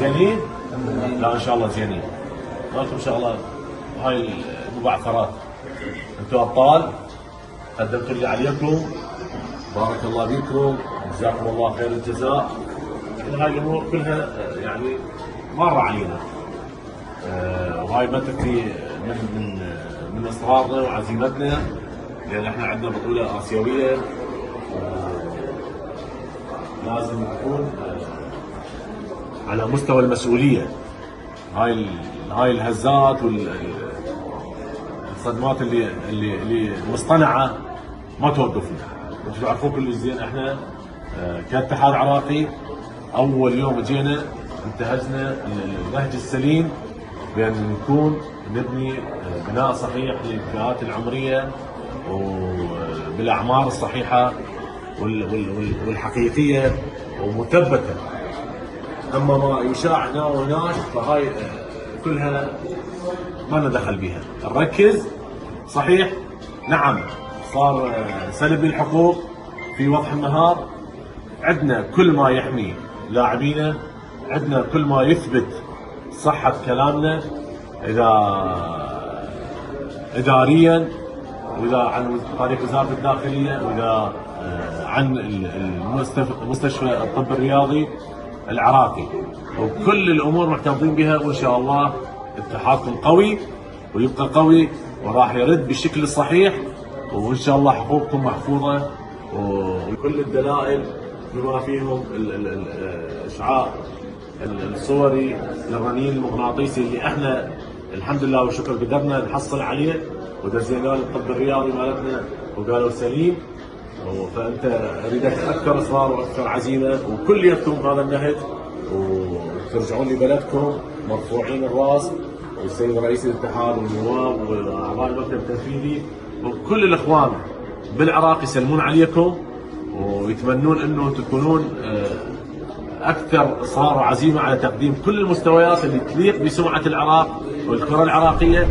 زينين؟ لا ان شاء الله زينين. مالكم شغله هاي المبعثرات، انتم ابطال، قدمتوا اللي عليكم، بارك الله فيكم، جزاكم الله خير الجزاء. هاي الامور كلها يعني مره علينا، وهاي ما تكفي من اصرارنا وعزيمتنا، لان احنا عندنا بطوله اسيويه لازم نكون على مستوى المسؤوليه. هاي الهزات والصدمات اللي مصطنعه ما توقفنا. انتم تعرفون كل زين احنا كاتحاد عراقي اول يوم جينا انتهجنا النهج السليم بان نكون نبني بناء صحيح للفئات العمريه وبالاعمار الصحيحه والحقيقيه ومثبته. اما ما يشاع هنا وهناك فهاي كلها ما لنا دخل بها. نركز صحيح، نعم صار سلب الحقوق في وضح النهار، عندنا كل ما يحمي لاعبينا، عندنا كل ما يثبت صحة كلامنا، إذا إداريا وإذا عن طريق وزارة الداخلية وإذا عن مستشفى الطب الرياضي العراقي، وكل الأمور محتفظين بها. وإن شاء الله اتحادكم قوي ويبقى قوي وراح يرد بالشكل الصحيح، وإن شاء الله حقوقكم محفوظة وكل الدلائل بما فيهم إشعاع الصوري للرنين المغناطيسي اللي احنا الحمد لله والشكر قدرنا نحصل عليه، ودزينا الطب الرياضي مالتنا وقالوا سليم. فانت اريدك اكثر اصرار واكثر عزيمه وكليتكم هذا النهج، وترجعون لبلدكم مرفوعين الراس، والسيد رئيس الاتحاد والنواب واعضاء المكتب التنفيذي وكل الاخوان بالعراق يسلمون عليكم ويتمنون انه تكونون اكثر اصرار وعزيمه على تقديم كل المستويات اللي تليق بسمعه العراق والكره العراقيه.